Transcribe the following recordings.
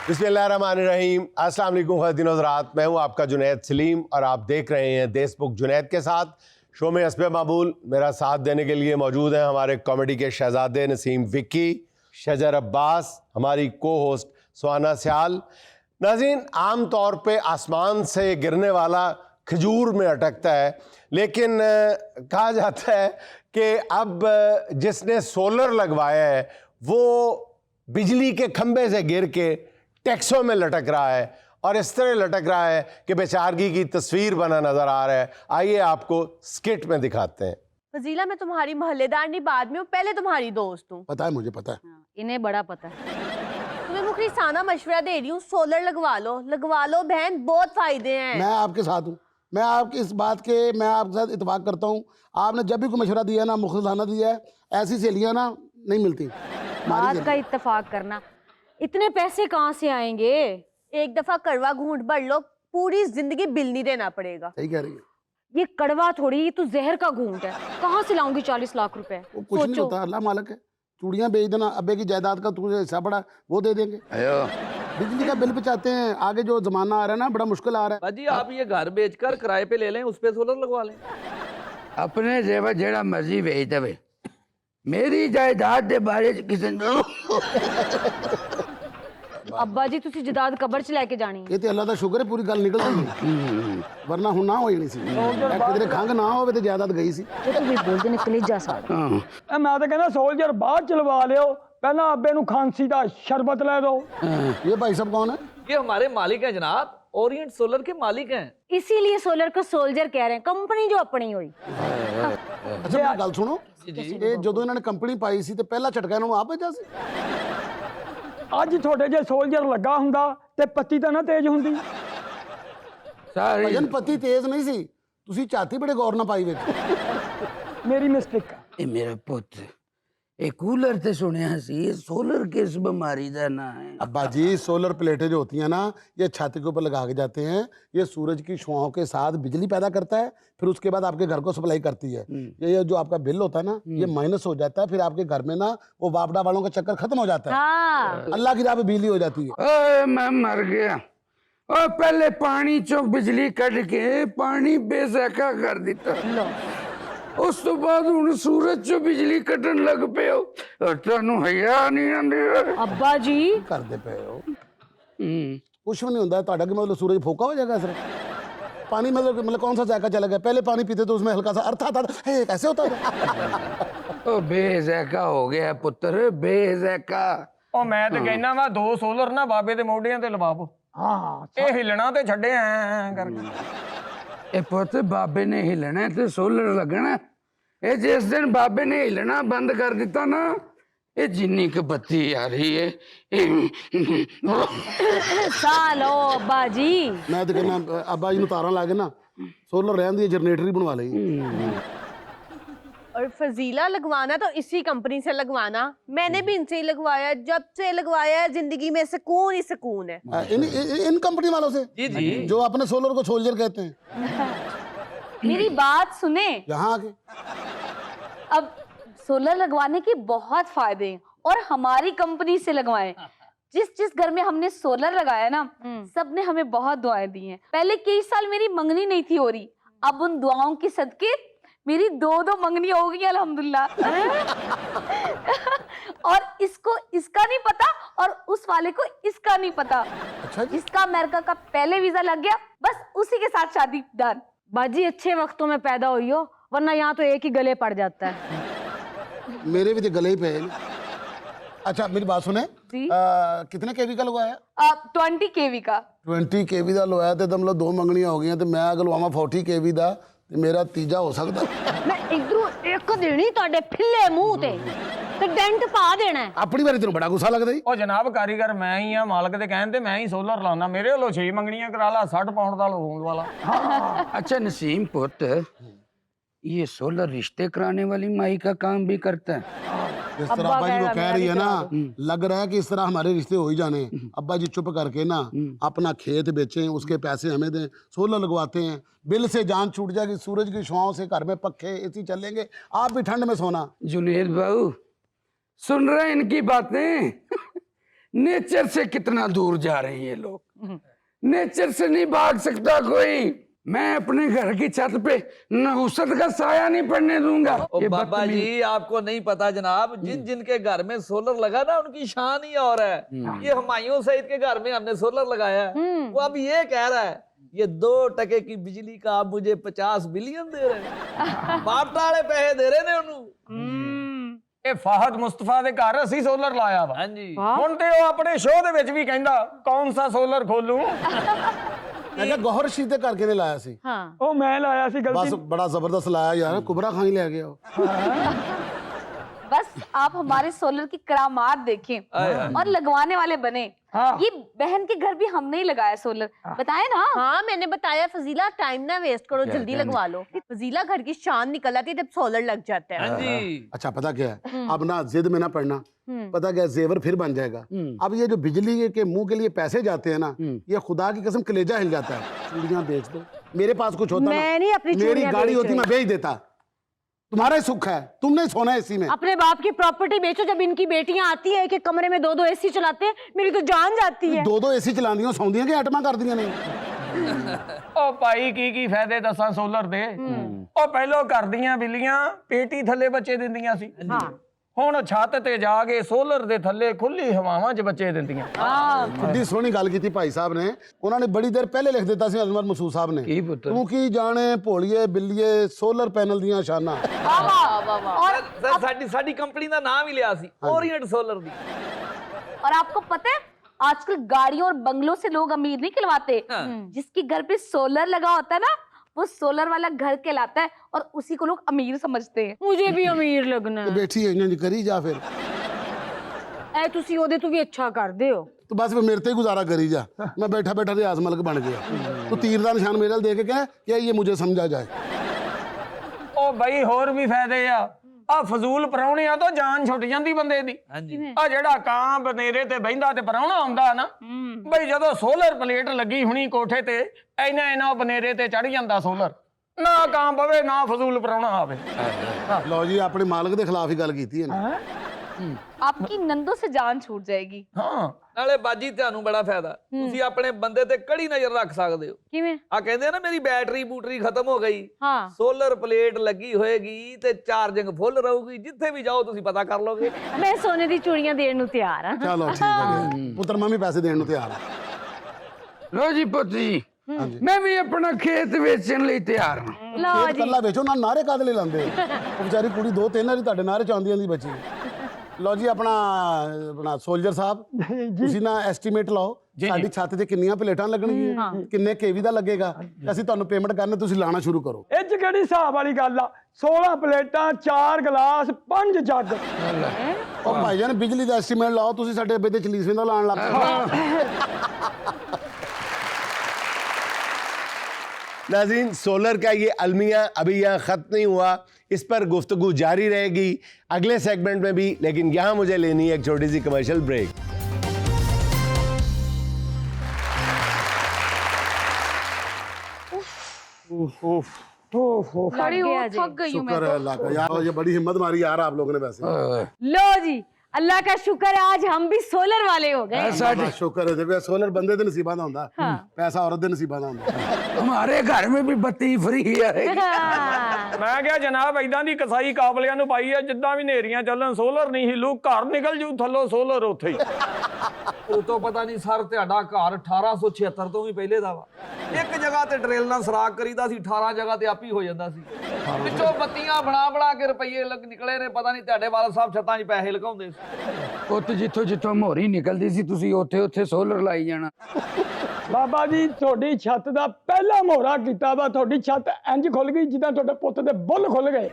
बिस्मिल्लाहिर्रहमानिर्रहीम। अस्सलाम वालेकुम ख़वातीन और हज़रात, मैं हूं आपका जुनैद सलीम और आप देख रहे हैं देशबुक जुनैद के साथ। शो में हस्बे मामूल मेरा साथ देने के लिए मौजूद हैं हमारे कॉमेडी के शहजादे नसीम विक्की, शजर अब्बास, हमारी को होस्ट सुहाना स्याल। नाज़रीन, आम तौर पे आसमान से गिरने वाला खजूर में अटकता है, लेकिन कहा जाता है कि अब जिसने सोलर लगवाया है वो बिजली के खंभे से गिर के टैक्सों में लटक रहा है और इस तरह लटक रहा है कि बेचारगी की तस्वीर बना नजर आ रहा है। आइए आपको स्किट में दिखाते हैं। फजीला, मैं तुम्हारी मोहल्लेदार नहीं, बाद में हूँ, पहले तुम्हारी दोस्त हूँ। पता है, मुझे पता है। इन्हें बड़ा पता है। तुम्हें मुखलिसाना मशवरा दे रही हूँ, सोलर लगवा लो बहन, बहुत फायदे हैं। मैं आपके साथ हूँ, मैं आपकी इस बात के मैं आपके साथ इत्तेफाक करता हूँ। आपने जब भी कोई मशवरा दिया ना, मुखलिसाना दिया है, ऐसी सहेलियाँ ना नहीं मिलती। बात का इत्तेफाक करना, इतने पैसे कहाँ से आएंगे? एक दफा कड़वा घूंट भर लो, पूरी जिंदगी बिल नहीं देना पड़ेगा। सही कह रही है। ये कड़वा थोड़ी, ये तो जहर का घूंट है। कहाँ से लाऊंगी 40 लाख रुपए? वो कुछ नहीं होता, अल्लाह मालिक है। चूड़ियाँ बेच देना, अब्बे की जायदाद का तुझे हिस्सा पड़ा वो दे देंगे। बिजली का बिल बचाते हैं। आगे जो जमाना आ रहा है ना, बड़ा मुश्किल आ रहा है। बाजी, आप ये घर बेचकर किराए पे ले लें, उस पे सोलर लगवा लें। अपने जेवर जेड़ा मर्जी बेच दे, मेरी जायदाद के बारे किसी अब्बा जी तुसी जदाद कबर च लेके जानी है। ये तो अल्लाह का शुक्र है पूरी गल निकल गई, वरना हूं ना हो जानी सी। किधरे खंग ना होवे ते जायदाद गई सी। ये तो भी बोलते ने कलेजा सा। मैं तो कहना सोल्जर बाद चलवा लियो, पहला अब्बे नु खांसी दा शरबत ले दो। ये भाई साहब कौन है? ये हमारे मालिक हैं जनाब, ओरिएंट सोलर के मालिक हैं। इसीलिए सोलर को सोल्जर कह रहे हैं, कंपनी जो अपनी हुई। अच्छा मेरी गल सुनो, ये ਜਦੋਂ ਇਹਨਾਂ ਨੇ ਕੰਪਨੀ ਪਾਈ ਸੀ ਤੇ ਪਹਿਲਾ ਝਟਕਾ ਇਹਨਾਂ ਨੂੰ ਆਪ ਵੱਜਾ ਸੀ। ਅੱਜ ਤੁਹਾਡੇ ਜੇ ਸੋਲਜਰ ਲੱਗਾ ਹੁੰਦਾ ਤੇ ਪੱਤੀ ਤਾਂ ਨਾ ਤੇਜ਼ ਹੁੰਦੀ। सारी ਭਜਨ ਪਤੀ ਤੇਜ਼ ਨਹੀਂ ਸੀ, ਤੁਸੀਂ ਝਾਤੀ ਬੜੇ ਗੌਰ ਨਾਲ ਪਾਈ ਵੇਖ। ਮੇਰੀ ਮਿਸਟੇਕ ਹੈ। ये मेरा पुत्र ये कूलर ते सुनिया सी, ये सोलर किस बीमारी का ना है? अब्बा जी, सोलर प्लेटें जो होती हैं ना, ये छत के ऊपर लगा के जाते हैं। ये सूरज की शुआओं के साथ बिजली पैदा करता है, फिर उसके बाद आपके घर को सप्लाई करती है। ये जो आपका बिल होता है ना, ये माइनस हो जाता है, फिर आपके घर में ना वो वापडा वालों का चक्कर खत्म हो जाता है। हाँ। अल्लाह की राह पे बिजली हो जाती है। ओए मैं मर गया। ओ पहले पानी चो बिजली कट के पानी बेसका कर दिता, उस तो बाद हुण सूरज चो बिजली कटन लग पे हो। तुहानू हया नहीं आंदी? अब्बा जी करते पे हो कुछ भी नहीं होता। ਤੁਹਾਡਾ ਕੀ मतलब सूरज फोका हो जाएगा सिर्फ पानी? मतलब कौन सा जायका चला गया? पहले पानी पीते तो उसमें हल्का सा अर्थ आता था। हे कैसे होता था? ओ बेज़ैका हो गया पुत्र, बेज़ैका। ਉਹ ਮੈਂ ਤੇ ਕਹਿਣਾ ਵਾ ਦੋ ਸੋਲਰ ਨਾ ਬਾਬੇ ਦੇ ਮੋਢਿਆਂ ਤੇ ਲਵਾਓ। ਹਾਂ, ਇਹ ਹਿਲਣਾ ਤੇ ਛੱਡੇ ਐ ਕਰਕੇ। ਇਹ ਪੁੱਤ ਬਾਬੇ ਨੇ ਹਿਲਣਾ ਤੇ ਸੋਲਰ ਲੱਗਣਾ। ਇਹ ਜਿਸ ਦਿਨ ਬਾਬੇ ਨੇ ਹਿਲਣਾ ਬੰਦ ਕਰ ਦਿੱਤਾ ਨਾ, ਇਹ ਜਿੰਨੀ ਕੁ ਬੱਤੀ ਆ ਰਹੀ ਹੈ सालो अब्बा जी। मैं तो कहना अब्बा जी तारा ला के ना सोलर रहन दी जनरेटर ही बनवा ली। और फजीला, लगवाना तो इसी कंपनी से लगवाना। मैंने भी इनसे ही लगवाया, जब से लगवाया है जिंदगी में सुकून ही सुकून है। इन कंपनी वालों से जी जी, जो अपने सोलर को सोल्जर कहते हैं। मेरी बात सुने, यहाँ आके अब सोलर लगवाने के बहुत फायदे हैं और हमारी कंपनी से लगवाएं। जिस जिस घर में हमने सोलर लगाया ना, सबने हमें बहुत दुआएं दी हैं। पहले कई साल मेरी मंगनी नहीं थी हो रही, अब उन दुआओं के सदके मेरी दो मंगनी हो गई अल्हम्दुलिल्लाह। और इसको इसका नहीं पता और उस वाले को इसका नहीं पता। अच्छा जी। जिसका अमेरिका का पहले वीजा लग गया, बस उसी के साथ शादी डन। बाजी अच्छे वक्तों में पैदा हुई हो, वरना यहाँ तो एक ही गले पड़ जाता है। मेरे भी तो गले ही पे है। अच्छा मेरी बात सुने, जी। कितने केवी का लगवाया? 20 kV का। 20 केवी का लगवाया तो तुम लोग दो मंगनियां हो गई, तो मैं अगर लवावा 40 केवी का ਤੇ ਮੇਰਾ ਤੀਜਾ ਹੋ ਸਕਦਾ। मैं इधरों एक देनी ਤੁਹਾਡੇ ਫਿੱਲੇ ਮੂੰਹ ਤੇ ਡੈਂਟ ਪਾ ਦੇਣਾ। ਆਪਣੀ ਵਾਰੀ ਤੈਨੂੰ ਬੜਾ ਗੁੱਸਾ ਲੱਗਦਾ ਜੀ। ਉਹ ਜਨਾਬ ਕਾਰੀਗਰ ਮੈਂ ਹੀ ਆ, ਮਾਲਕ ਦੇ ਕਹਿਣ ਤੇ ਮੈਂ ਹੀ ਸੋਲਰ ਲਾਉਣਾ। ਮੇਰੇ ਵੱਲੋਂ 6 ਮੰਗਣੀਆਂ ਕਰਾ ਲਾ, 60 ਪਾਉਂਡ ਦਾ ਲਵਾਉਣ ਵਾਲਾ। अच्छा नसीम पुत्र, ये सोलर रिश्ते कराने वाली माई का काम भी करता है। जिस तरह अब्बा जी को कह रही है ना, लग रहा है कि इस तरह हमारे रिश्ते हो ही जाने। अब्बा जी चुप करके ना अपना खेत बेचें, उसके पैसे हमें दें, सोलर लगवाते हैं, बिल से जान छूट जाएगी। सूरज की छुआओं से घर में पक्खे एसी चलेंगे, आप भी ठंड में सोना। जुनेद बाबू सुन रहे हैं इनकी बातें? नेचर से कितना दूर जा रहे हैं ये लोग। नेचर से नहीं भाग सकता कोई। मैं अपने घर की छत पे नहुसत का साया नहीं पड़ने दूंगा। ओ ये बाबा बदतमीज- जी, आपको नहीं पता जनाब, जिन जिनके घर में सोलर लगा ना उनकी शान ही और है। ये हुमायूं सईद के घर में हमने सोलर लगाया है, वो अब ये कह रहा है ये 2% की बिजली का आप मुझे 50 बिलियन दे रहे हैं। बाप टाले पैसे दे रहे ने ਉਹਨੂੰ। ਇਹ ਫਾਹਦ ਮੁਸਤਫਾ ਦੇ ਘਰ ਅਸੀਂ ਸੋਲਰ ਲਾਇਆ ਵਾ। ਹਾਂਜੀ। ਹੁਣ ਤੇ ਉਹ ਆਪਣੇ ਸ਼ੋਅ ਦੇ ਵਿੱਚ ਵੀ ਕਹਿੰਦਾ ਕੌਣ ਸਾ ਸੋਲਰ ਖੋਲੂੰ। मैं क्या गौहर रशीद के करके नहीं लाया सी। हाँ ਉਹ ਮੈਂ ਲਾਇਆ ਸੀ बस बड़ा जबरदस्त लाया यार, कुबरा खान ही ले गया वो। बस आप हमारे सोलर की करामात देखें और लगवाने वाले बने। ये बहन के घर भी हमने ही लगाया सोलर, बताए ना। हाँ मैंने बताया फजीला टाइम ना वेस्ट करो, जल्दी लगवा लो। फजीला घर की शान निकल आती है जब सोलर लग जाता है। हाँ जी। अच्छा पता क्या है, अब ना जिद में ना पड़ना, पता क्या है, जेवर फिर बन जाएगा। अब ये जो बिजली के मुंह के लिए पैसे जाते हैं ना, ये खुदा की कसम कलेजा हिल जाता है। चूड़ियां बेच दो, मेरे पास कुछ होता मैं नहीं अपनी मेरी चूड़ियां गाड़ी बेच होती रही। मैं बेच देता। तुम्हारा ही सुख है, तुम नहीं सोना है इसी में। अपने बाप की प्रॉपर्टी बेचो। जब इनकी बेटियां आती है कि कमरे में 2-2 एसी चलाते हैं, मेरी तो जान जाती है। 2-2 एसी चलांदियां सौंदियां कि आइटमां कर दियां नहीं। ਉਹ ਭਾਈ ਕੀ ਫਾਇਦੇ ਦੱਸਾਂ ਸੋਲਰ ਦੇ। ਉਹ ਪਹਿਲਾਂ ਘਰ ਦੀਆਂ ਬਿੱਲੀਆਂ ਪੇਟੀ ਥੱਲੇ ਬੱਚੇ ਦਿੰਦੀਆਂ ਸੀ। ਹੁਣ ਛੱਤ ਤੇ ਜਾ ਕੇ ਸੋਲਰ ਦੇ ਥੱਲੇ ਖੁੱਲੀ ਹਵਾਵਾਂ 'ਚ ਬੱਚੇ ਦਿੰਦੀਆਂ। कितनी सोहनी गल की भाई साहब ने, उन्होंने बड़ी देर पहले लिख दिता सी अजमत मसूद साहब ने, की पुत्र? तू की जाने भोलिए बिल्लिए सोलर पैनल दियां शाना। और ਸਰ ਸਾਡੀ ਕੰਪਨੀ ਦਾ ਨਾਮ ਹੀ ਲਿਆ ਸੀ ਓਰੀਐਂਟ ਸੋਲਰ ਦੀ। और आपको पता है आजकल गाड़ियों और बंगलों से लोग अमीर नहीं कहलवाते। जिसके घर पे सोलर लगा होता है ना, वो सोलर वाला घर कहलाता है और उसी को लोग अमीर समझते हैं। मुझे भी अमीर लगना तो है। बैठी है इंज करी जा फिर, ऐ तुसी ओदे तू भी अच्छा करदे हो। तो बस फिर मेरे ते ही गुजारा करी जा। मैं बैठा बैठा रियाज मलिक बन गया। तो तीर का निशान मेरे दे के क्या ये मुझे समझा जाए। ਉਹ ਬਈ ਹੋਰ ਵੀ ਫਾਇਦੇ ਆ ਫਜ਼ੂਲ ਪਰਾਉਣਿਆਂ ਤੋਂ ਜਾਨ ਛੁੱਟ ਜਾਂਦੀ ਬੰਦੇ ਦੀ। ਹਾਂਜੀ। ਆ ਜਿਹੜਾ ਕਾਂ ਬਨੇਰੇ ਤੇ ਬਹਿੰਦਾ ਤੇ ਪਰਾਉਣਾ ਆਉਂਦਾ ਨਾ, ਬਈ ਜਦੋਂ ਸੋਲਰ ਪਲੇਟ ਲੱਗੀ ਹੁਣੀ ਕੋਠੇ ਤੇ ਇਹਨਾਂ ਬਨੇਰੇ ਤੇ ਚੜ ਜਾਂਦਾ ਸੋਲਰ। ਨਾ ਕਾਂ ਪਵੇ ਨਾ ਫਜ਼ੂਲ ਪਰਾਉਣਾ ਆਵੇ। लो जी अपने मालिक के खिलाफ ही गल की है ना। आपकी नंदों से जान छूट जाएगी। ਹਾਂ ਨਾਲੇ ਬਾਜੀ ਤੁਹਾਨੂੰ ਬੜਾ ਫਾਇਦਾ, ਤੁਸੀਂ ਆਪਣੇ ਬੰਦੇ ਤੇ ਕੜੀ ਨਜ਼ਰ ਰੱਖ ਸਕਦੇ ਹੋ। किवें? ਆ ਕਹਿੰਦੇ ਆ ਨਾ ਮੇਰੀ ਬੈਟਰੀ ਬੂਟਰੀ ਖਤਮ ਹੋ ਗਈ, हाँ ਸੋਲਰ ਪਲੇਟ ਲੱਗੀ ਹੋਏਗੀ ਤੇ ਚਾਰਜਿੰਗ ਫੁੱਲ ਰਹੂਗੀ। ਜਿੱਥੇ ਵੀ ਜਾਓ ਤੁਸੀਂ ਪਤਾ ਕਰ ਲਓਗੇ। मैं सोने दी चूड़ियां देण नू तैयार हां। चलो ठीक है पुत्र, मैं भी पैसे देने को तैयार हूं। लो जी पुत्र जी, मैं भी अपना खेत बेचने लिए तैयार हूँ। लो खेत जी कल्ला बेचो ना, नारे कादे ले लांदे हो? ਉਹ ਵਿਚਾਰੀ ਕੁੜੀ 2-3 ਵਾਰੀ ਤੁਹਾਡੇ ਨਾਰੇ ਚਾਂਦੀਆਂ ਦੀ ਬੱਚੀ। ਲਓ ਜੀ ਆਪਣਾ ਸੋਲਜਰ ਸਾਹਿਬ, ਤੁਸੀਂ ਨਾ ਐਸਟੀਮੇਟ ਲਾਓ ਸਾਡੀ ਛੱਤ ਤੇ ਕਿੰਨੀਆਂ ਪਲੇਟਾਂ ਲੱਗਣਗੀਆਂ, ਕਿੰਨੇ ਕੇਵੀ ਦਾ ਲੱਗੇਗਾ। ਅਸੀਂ ਤੁਹਾਨੂੰ ਪੇਮੈਂਟ ਕਰਨੇ, ਤੁਸੀਂ ਲਾਣਾ ਸ਼ੁਰੂ ਕਰੋ। ਇਹ 'ਚ ਕਿਹੜੀ ਹਿਸਾਬ ਵਾਲੀ ਗੱਲ ਆ? 16 ਪਲੇਟਾਂ, 4 ਗਲਾਸ, 5 ਜੱਗ। ਉਹ ਭਾਈ ਜਾਨ ਬਿਜਲੀ ਦਾ ਐਸਟੀਮੇਟ ਲਾਓ, ਤੁਸੀਂ ਸਾਡੇ ਅੱਬੇ ਤੇ ਚਲੀਸਵੇਂ ਦਾ ਲਾਣ ਲੱਗ ਪਏ। नाज़रीन, सोलर का ये अलमिया अभी यहाँ ख़त्म नहीं हुआ, इस पर गुफ्तगू जारी रहेगी अगले सेगमेंट में भी, लेकिन यहाँ मुझे लेनी है एक छोटी सी कमर्शियल ब्रेक। खड़ी हो, गया जी। थक गई हूँ मैं शुक्र है अल्लाह का यार, ये बड़ी हिम्मत मारी यार आप लोगों ने वैसे। लो जी, अल्लाह का शुक्र है आज हम भी सोलर वाले हो गए। बड़ा शुक्र है, देखो सोलर बंदे दे नसीबां दा हुंदा, पैसा औरत दे नसीबां दा हुंदा। हमारे घर में भी बत्ती फ्री है। ਮੈਂ ਕਿਹਾ ਜਨਾਬ ਇਦਾਂ ਦੀ ਕਸਾਈ ਕਾਬਲਿਆਂ ਨੂੰ ਪਾਈ ਆ ਜਿੱਦਾਂ ਵੀ ਨੇਰੀਆਂ ਚੱਲਣ, ਸੋਲਰ ਨਹੀਂ ਹਿੱਲੂ, ਘਰ ਨਿਕਲ ਜੂ ਥੱਲੋਂ ਸੋਲਰ ਉੱਥੇ ਹੀ। ਉਹ ਤੋਂ ਪਤਾ ਨਹੀਂ ਸਰ, ਤੁਹਾਡਾ ਘਰ 1876 ਤੋਂ ਵੀ ਪਹਿਲੇ ਦਾ ਵਾ। ਇੱਕ ਜਗ੍ਹਾ ਤੇ ਡਰਿਲ ਨਾਲ ਸਰਾਖ ਕਰੀਦਾ ਸੀ, 18 ਜਗ੍ਹਾ ਤੇ ਆਪੀ ਹੋ ਜਾਂਦਾ ਸੀ। ਵਿੱਚੋਂ ਬੱਤੀਆਂ ਬਣਾ ਕੇ ਰੁਪਈਏ ਨਿਕਲੇ ਨੇ, ਪਤਾ ਨਹੀਂ ਤੁਹਾਡੇ ਵਾਲਾ ਸਾਹਿਬ ਛੱਤਾਂ 'ਚ ਪੈਸੇ ਲਗਾਉਂਦੇ ਸੀ। ਪੁੱਤ ਜਿੱਥੋਂ ਮੋਹਰੀ ਨਿਕਲਦੀ ਸੀ ਤੁਸੀਂ ਉੱਥੇ ਸੋਲਰ ਲਾਈ ਜਾਣਾ। ਬਾਬਾ ਜੀ ਤੁਹਾਡੀ ਛੱਤ ਦਾ ਪਹਿਲਾ ਮੋਹਰਾ ਕੀਤਾ ਵਾ, ਤੁਹਾਡੀ ਛੱਤ ਇੰਜ ਖੁੱਲ ਗਈ ਜਿੱਦਾਂ ਤੁਹਾਡੇ ਪੁੱਤ ਦੇ ਬੁੱਲ ਖੁੱਲ ਗਏ।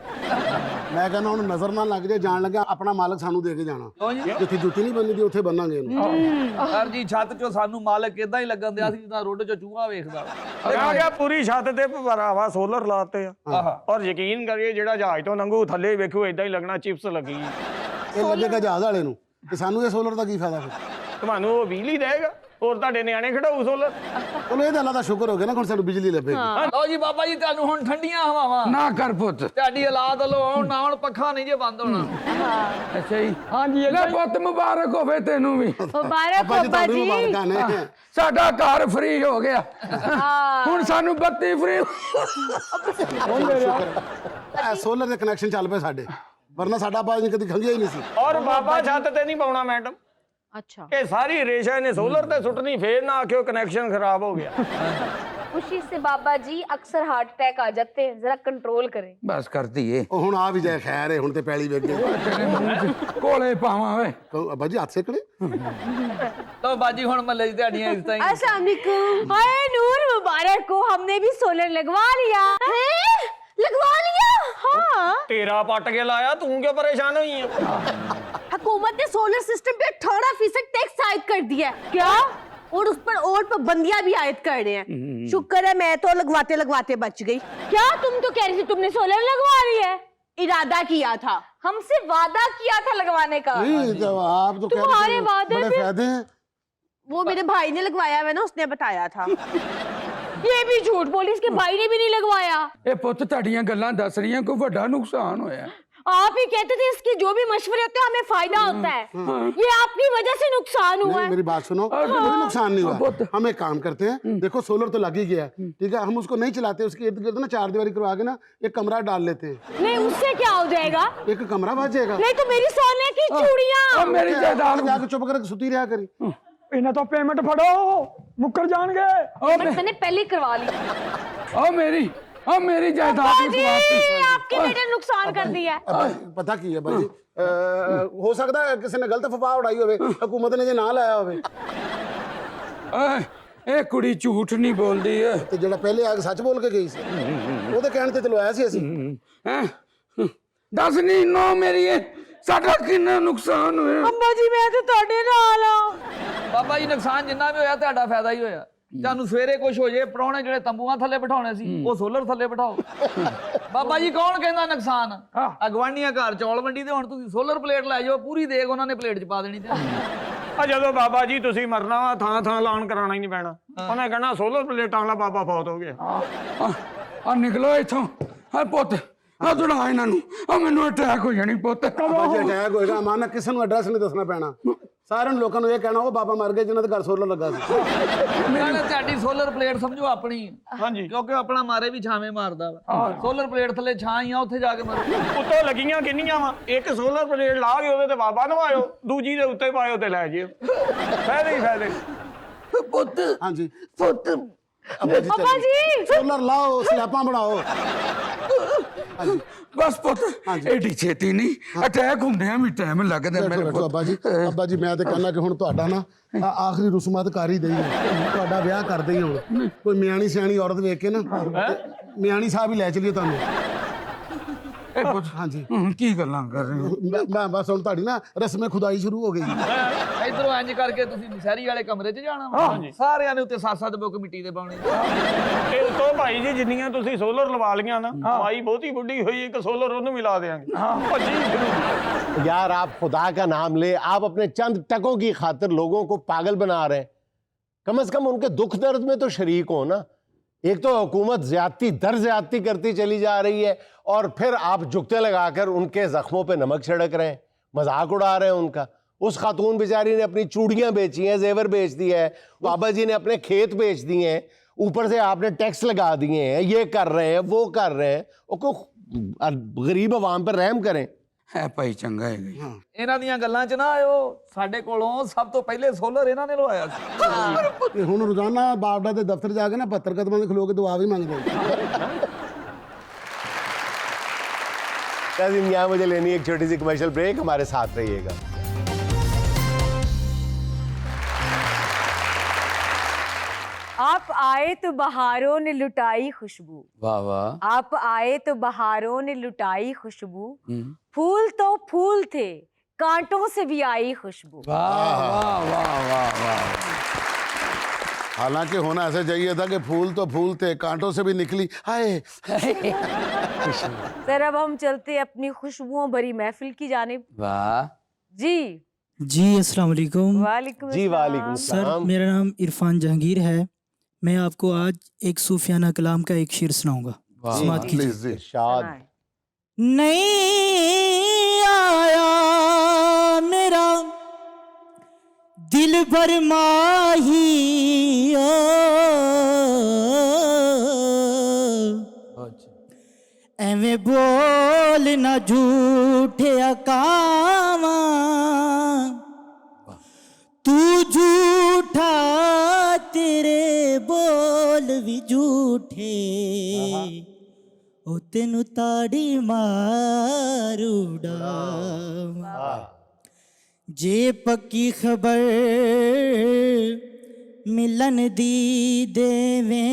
ਮੈਂ ਕਹਿੰਦਾ ਹੁਣ ਨਜ਼ਰ ਨਾ ਲੱਗ ਜੇ, ਜਾਣ ਲੱਗਿਆ ਆਪਣਾ ਮਾਲਕ ਸਾਨੂੰ ਦੇ ਕੇ ਜਾਣਾ। ਜਿੱਥੇ ਜੁੱਤੀ ਨਹੀਂ ਬੰਨੀ ਦੀ ਉੱਥੇ ਬੰਨਾਂਗੇ ਇਹਨੂੰ। ਸਰ ਜੀ ਛੱਤ 'ਚੋਂ ਸਾਨੂੰ ਮਾਲਕ ਇਦਾਂ ਹੀ ਲੱਗਣ ਦਿਆ ਸੀ ਜਿੱਦਾਂ ਰੋਡ 'ਚ ਚੂਹਾ ਵੇਖਦਾ। ਮੈਂ ਕਿਹਾ ਪੂਰੀ ਛੱਤ ਤੇ ਭਰਾਵਾ ਸੋਲਰ ਲਾਤੇ ਆ, ਔਰ ਯਕੀਨ ਕਰੀਏ ਜਿਹੜਾ ਜਹਾਜ਼ ਤੋਂ ਲੰਘੂ ਥੱਲੇ ਵੇਖੋ ਇਦਾਂ ਹੀ ਲੱਗਣਾ ਚਿਪਸ ਲੱਗੀ। ਇਹ ਲੱਗੇਗਾ ਜਹਾਜ਼ ਵਾਲੇ ਨੂੰ, ਤੇ ਸਾਨੂੰ ਇਹ ਸੋਲਰ ਦਾ ਕੀ ਫਾਇਦਾ ਫਿਰ? ਤੁਹਾਨੂੰ ਉਹ ਬਿਜਲੀ ਦੇਗਾ, ਹੋਰ ਤੁਹਾਡੇ ਨਿਆਣੇ ਖੜਾਊ ਸੋਲਰ। ਚਲੋ ਇਹਦਾ ਅੱਲਾ ਦਾ ਸ਼ੁਕਰ ਹੋ ਗਿਆ ਨਾ ਹੁਣ ਸਾਨੂੰ ਬਿਜਲੀ ਲੱਭੇਗੀ। ਲਓ ਜੀ ਬਾਬਾ ਜੀ ਤੁਹਾਨੂੰ ਹੁਣ ਠੰਡੀਆਂ ਹਵਾਵਾਂ ਨਾ ਕਰ ਪੁੱਤ। ਤੁਹਾਡੀ ਔਲਾਦ ਵੱਲੋਂ ਨਾ ਹੁਣ ਪੱਖਾ ਨਹੀਂ ਜੇ ਬੰਦ ਹੋਣਾ। ਅੱਛਾ ਜੀ, ਹਾਂਜੀ ਲੈ ਪੁੱਤ ਮੁਬਾਰਕ ਹੋਵੇ ਤੈਨੂੰ ਵੀ। मुबारक ਅੱਬਾ हो ਜੀ ਤੁਹਾਨੂੰ बाजी। ਮੁਬਾਰਕਾਂ ਨੇ। ਸਾਡਾ ਘਰ ਫ੍ਰੀ ਹੋ ਗਿਆ, ਹੁਣ ਸਾਨੂੰ ਬੱਤੀ ਫ੍ਰੀ। ਇਹ ਸੋਲਰ ਦੇ ਕਨੈਕਸ਼ਨ ਚੱਲ ਪਏ ਸਾਡੇ, ਵਰਨਾ ਸਾਡਾ ਬਾਜ ਕਦੀ ਖੰਗਿਆ ਹੀ ਨਹੀਂ ਸੀ। ਔਰ ਬਾਬਾ ਛੱਤ ਤੇ ਨਹੀਂ ਪਾਉਣਾ ਮੈਡਮ, अच्छा ਇਹ ਸਾਰੀ ਰੇਸ਼ਾ ਇਹਨੇ ਸੋਲਰ ਤੇ ਸੁੱਟਣੀ, ਫੇਰ ਨਾ ਆਖਿਓ ਕਨੈਕਸ਼ਨ ਖਰਾਬ ਹੋ ਗਿਆ। खुशी से बाबा जी अक्सर हार्ट अटैक आ जाते हैं, जरा कंट्रोल करें। ਬਸ ਕਰਦੀ ਏ ਉਹ ਹੁਣ ਆ ਵੀ ਜਾਏ ਖੈਰ ਹੈ, ਹੁਣ ਤੇ ਪੈਲੀ ਵੇਖ ਗਏ। ਤੇਰੇ ਮੂੰਹ 'ਚ ਕੋਲੇ ਪਾਵਾਂ ਓਏ। ਅੱਬਾ ਜੀ ਹੱਥ ਸੇਕਣੇ। ਲਓ ਬਾਜੀ ਹੁਣ ਮੱਲੇ ਦੀ ਤੁਹਾਡੀਆਂ ਇੱਜ਼ਤਾਂ ਹੀ। अस्सलाम वालेकुम। हाय नूर मुबारक को, हमने भी सोलर लगवा लिया है। लगवा लिया? हाँ। ਤੇਰਾ ਪੱਟ ਕੇ ਲਾਇਆ, ਤੂੰ ਕਿਉਂ ਪਰੇਸ਼ਾਨ ਹੋਈ ਹੈ? हुकूमत ने सोलर सिस्टम पे 18% टैक्स आयद कर दिया है। क्या? और उस पर और पाबंदियां भी आयद कर रहे हैं। शुक्र है मैं तो लगवाते लगवाते बच गई। क्या तुम तो कह रही थी तुमने सोलर लगवा ली है? इरादा किया था। हमसे वादा किया था लगवाने का। नहीं तो आप तो कह रहे थे तुम्हारे वादे बड़े पे- फायदे हैं। वो मेरे भाई ने लगवाया हुआ है ना, उसने बताया था। ये भी झूठ बोली, इसके भाई ने भी नहीं लगवाया। ਇਹ ਪੁੱਤ ਤੁਹਾਡੀਆਂ ਗੱਲਾਂ ਦੱਸ ਰਹੀਆਂ, ਕੋਈ ਵੱਡਾ ਨੁਕਸਾਨ ਹੋਇਆ। आप ही कहते थे इसके जो भी मशवरे होते हैं हमें फायदा होता है। ये आपकी वजह से नुकसान हुआ नहीं है। मेरी बात सुनो, कोई नुकसान नहीं हुआ। हम एक काम करते हैं, देखो सोलर तो लग ही गया है, ठीक है, हम उसको नहीं चलाते, उसके इर्द गिर्द ना चार दीवारी करवा के ना एक कमरा डाल लेते हैं। नहीं उससे क्या हो जाएगा? एक कमरा बच जाएगा। नहीं तो मेरी सोने की चूड़ियां। ਉਹ ਮੇਰੀ ਜਾਇਦਾਦ। जाके चुप करके सुती रहा करी। ਇਹਨਾਂ ਤੋਂ ਪੇਮੈਂਟ ਫੜੋ, ਮੁੱਕਰ ਜਾਣਗੇ। पेमेंट मैंने पहले ही करवा ली। ਉਹ ਮੇਰੀ ਜਾਇਦਾਦ बाजी, उठवाती। आपके बेटे ने नुकसान कर दिया है। पता की है भाई जी, हो सकता है किसी ने गलत अफवाह उड़ाई होवे, हुकूमत ने जे ना लाया होवे। ਓਏ ਇਹ ਕੁੜੀ ਝੂਠ ਨਹੀਂ ਬੋਲਦੀ ਏ। ਤੇ ਜਿਹੜਾ ਪਹਿਲੇ ਆ ਕੇ ਸੱਚ ਬੋਲ ਕੇ ਗਈ ਸੀ, ਉਹਦੇ ਕਹਿਣ ਤੇ ਲਵਾਇਆ ਸੀ ਅਸੀਂ। ਹੈਂ? ਦੱਸ ਨਹੀਂ ਨੋ ਮੇਰੀ ਏ, ਸਾਡਾ ਕਿੰਨਾ ਨੁਕਸਾਨ ਹੋਇਆ। अम्मा जी मैं तो ਤੁਹਾਡੇ ਨਾਲ ਆ। ਬਾਬਾ ਜੀ ਨੁਕਸਾਨ ਜਿੰਨਾ ਵੀ ਹੋਇਆ ਤੁਹਾਡਾ ਫਾਇਦਾ ਹੀ ਹੋਇਆ। ਤੁਹਾਨੂੰ ਸਵੇਰੇ ਕੁਝ ਹੋ ਜੇ, ਪ੍ਰਾਹੁਣੇ ਜਿਹੜੇ ਤੰਬੂਆਂ ਥੱਲੇ ਬਿਠਾਉਣੇ ਸੀ ਉਹ ਸੋਲਰ ਥੱਲੇ ਬਿਠਾਓ। ਬਾਬਾ ਜੀ ਕੌਣ ਕਹਿੰਦਾ ਨੁਕਸਾਨ? ਅਗਵਾਨੀਆਂ ਘਰ ਚੌਲ ਮੰਡੀ ਤੇ ਹੁਣ ਤੁਸੀਂ ਸੋਲਰ ਪਲੇਟ ਲੈ ਜਾਓ, ਪੂਰੀ ਦੇਗ ਉਹਨਾਂ ਨੇ ਪਲੇਟ 'ਚ ਪਾ ਦੇਣੀ ਤੇ। ਆ ਜਦੋਂ ਬਾਬਾ ਜੀ ਤੁਸੀਂ ਮਰਨਾ ਵਾ, ਥਾਂ ਥਾਂ ਐਲਾਨ ਕਰਾਉਣਾ ਹੀ ਨਹੀਂ ਪੈਣਾ। ਉਹਨੇ ਕਹਿਣਾ ਸੋਲਰ ਪਲੇਟਾਂ ਵਾਲਾ ਬਾਬਾ ਫੌਤ ਹੋ ਗਿਆ। ਆ ਨਿਕਲੋ ਇੱਥੋਂ। ਆ ਪੁੱਤ ਆ ਦੜਾ ਇਹਨਾਂ ਨੂੰ, ਆ ਮੈਨੂੰ ਅਟੈਕ ਹੋ ਜਾਣੀ ਪੁੱਤ। ਬਾਜੀ ਅਟੈਕ ਹੋਏਗਾ, ਮਾਨਾ ਕਿਸੇ ਨੂੰ ਐਡਰੈਸ ਨਹੀਂ ਦੱਸਣਾ ਪੈਣਾ। ਸਾਰਿਆਂ ਲੋਕਾਂ ਨੂੰ ਇਹ ਕਹਿਣਾ ਉਹ ਬਾਬਾ ਮਰ ਗਏ ਜਿਨ੍ਹਾਂ ਦੇ ਘਰ ਸੋਲਰ ਲੱਗਾ ਸੀ। ਨਾਲੇ ਤੁਹਾਡੀ ਸੋਲਰ ਪਲੇਟ ਸਮਝੋ ਆਪਣੀ, ਹਾਂਜੀ, ਕਿਉਂਕਿ ਆਪਣਾ ਮਾਰੇ ਵੀ ਛਾਵੇਂ ਮਾਰਦਾ ਵਾ। ਸੋਲਰ ਪਲੇਟ ਥੱਲੇ ਛਾਂ ਹੀ ਆ, ਉੱਥੇ ਜਾ ਕੇ ਮਾਰੋ। ਉੱਤੋਂ ਲੱਗੀਆਂ ਕਿੰਨੀਆਂ ਵਾ? ਇੱਕ ਸੋਲਰ ਪਲੇਟ ਲਾ ਕੇ ਉਹਦੇ ਤੇ ਬਾਬਾ ਨਵਾਇਓ, ਦੂਜੀ ਦੇ ਉੱਤੇ ਪਾਇਓ ਤੇ ਲੈ ਜਿਓ। ਫਾਇਦੇ ਹੀ ਫਾਇਦੇ। ਪੁੱਤ ਹਾਂਜੀ ਪੁੱਤ ਅੱਬਾ ਜੀ ਸੋਲਰ ਲਾਓ, ਸਲੈਬਾਂ ਬਣਾਓ। ਹਾਂਜੀ ਬਸ ਪੁੱਤ ਏਡੀ ਛੇਤੀ ਨਹੀਂ, ਅਟੈਕ ਹੁੰਦਿਆਂ ਵੀ ਟਾਈਮ ਲੱਗਦਾ ਮੇਰੇ ਬੈਠੋ ਪੁੱਤ। ਅੱਬਾ ਜੀ। ਅੱਬਾ ਜੀ ਮੈਂ ਤੇ ਕਹਿੰਦਾ ਕਿ ਹੁਣ ਤੁਹਾਡਾ ਨਾ ਆਖਰੀ ਰਸੂਮਾਤ ਕਰ ਹੀ ਦਈ, ਤੁਹਾਡਾ ਵਿਆਹ ਕਰਦੇ ਹੀ ਹੁਣ। ਕੋਈ ਮਿਆਣੀ ਸਿਆਣੀ ਔਰਤ ਵੇਖ ਕੇ ਨਾ ਮਿਆਣੀ ਸਾਹਿਬ ਹੀ ਲੈ ਚਲੀਏ ਤੁਹਾਨੂੰ। ਇਹ ਪੁੱਤ ਹਾਂਜੀ ਕੀ ਗੱਲਾਂ ਕਰ ਰਹੇ ਹੋ? ਮੈਂ ਬਸ ਹੁਣ ਤੁਹਾਡੀ ਨਾ ਰਸਮੇ ਖੁਦਾਈ ਸ਼ੁਰੂ ਹੋ ਗਈ। ਇਧਰੋਂ ਇੰਜ ਕਰਕੇ ਤੁਸੀਂ ਨਸ਼ਹਿਰੀ ਵਾਲੇ ਕਮਰੇ 'ਚ ਜਾਣਾ ਵਾ। ਸਾਰਿਆਂ ਨੇ ਉੱਤੇ 7-7 ਬੁੱਕ ਮਿੱਟੀ ਦੇ ਪਾਉਣੇ। ਤੇ ਉੱਤੋਂ ਭਾਈ ਜੀ ਜਿੰਨੀਆਂ ਤੁਸੀਂ ਸੋਲਰ ਲਵਾ ਲੀਆਂ ਨਾ, ਮਾਈ ਬਹੁਤੀ ਬੁੱਢੀ ਹੋਈ, ਇੱਕ ਸੋਲਰ ਉਹਨੂੰ ਮਿਲਾ ਦੇਾਂਗੇ। ਭੱਜੀ ਫਿਰੂ। यार आप खुदा का नाम ले, आप अपने चंद टकों की खातिर लोगों को पागल बना रहे हैं। कम से कम उनके दुख दर्द में तो शरीक हो ना। एक तो हुकूमत ज्यादती दर ज्यादती करती चली जा रही है, और फिर आप जुगते लगाकर उनके जख्मों पे नमक छिड़क रहे हैं, मजाक उड़ा रहे हैं उनका। उस खातून बेचारी ने अपनी चूड़ियां बेची हैं, जेवर बेच दिया है, बाबा जी ने अपने खेत बेच दिए हैं, ऊपर से आपने टैक्स लगा दिए हैं, ये कर रहे हैं वो कर रहे हैं। और गरीब अवाम पर रहम करें। ਹੈ ਭਾਈ ਚੰਗਾ ਹੈ ਗਈ। ਇਹਨਾਂ ਦੀਆਂ ਗੱਲਾਂ 'ਚ ਨਾ ਆਇਓ, ਸਾਡੇ ਕੋਲੋਂ ਸਭ ਤੋਂ ਪਹਿਲੇ ਸੋਲਰ ਇਹਨਾਂ ਨੇ ਲਵਾਇਆ ਸੀ। ਤੇ ਹੁਣ ਰੋਜ਼ਾਨਾ ਬਾਬੜਾ ਦੇ ਦਫ਼ਤਰ ਜਾ ਕੇ ਨਾ 72 ਕਦਮਾਂ ਦੇ ਖਲੋ ਕੇ ਦੁਆ ਵੀ ਮੰਗਦੇ। काजिम यहाँ मुझे लेनी एक छोटी सी कमर्शियल ब्रेक, हमारे साथ रहिएगा। आप आए तो बहारों ने लुटाई खुशबू, ਵਾਹ ਵਾਹ। आप आए तो बहारों ने लुटाई खुशबू, फूल तो फूल थे कांटों से भी आई खुशबू। वाह वाह वाह वाह वाह। हालांकि होना ऐसे चाहिए था कि फूल तो फूल थे, कांटों से भी निकली। हाय सर अब हम चलते अपनी खुशबुओं भरी महफिल की जानिब। वाह जी जी अस्सलाम वालेकुम वालेकुम जी वालेकुम सर, सलाम। मेरा नाम इरफान जहांगीर है। मैं आपको आज एक सूफियाना कलाम का एक शेर सुनाऊंगा। समाअत कीजिए। प्लीज जी। इरशाद। नहीं आया मेरा दिल भर माही एवें बोल ना झूठे अकावा तू झूठा तेरे बोल भी झूठे ओ तेनू ताड़ी मारूड़ा जे पक्की खबर मिलन दी देवें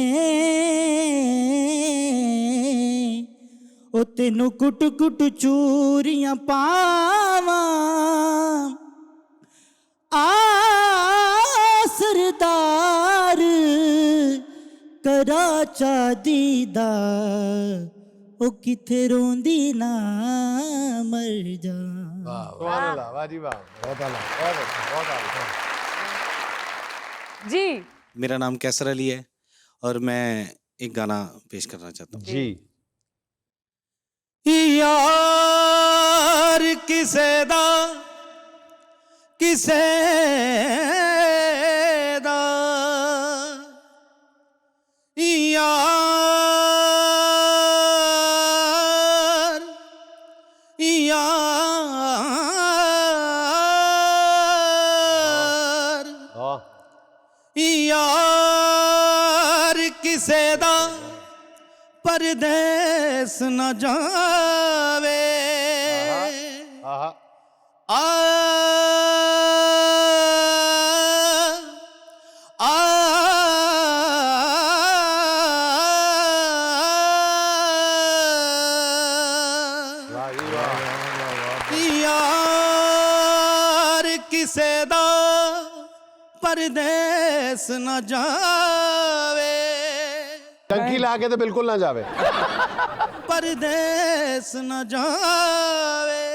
ओ तेनू कुट कुट चूरियां पावां सरदार कराचा दीदा ओ किथे रोंदी ना मर जा। सुभान अल्लाह, वाह जी वाह, बहुत आला, बहुत अच्छा, बहुत आला। जी मेरा नाम कैसर अली है और मैं एक गाना पेश करना चाहता हूँ। जी। यार किसे दा किसे दा यार यार यार किसे दा परदेस न जावे आ यार किसे दा परदेस न जावे टंकी ला के तो बिल्कुल ना जावे। परदेस न जावे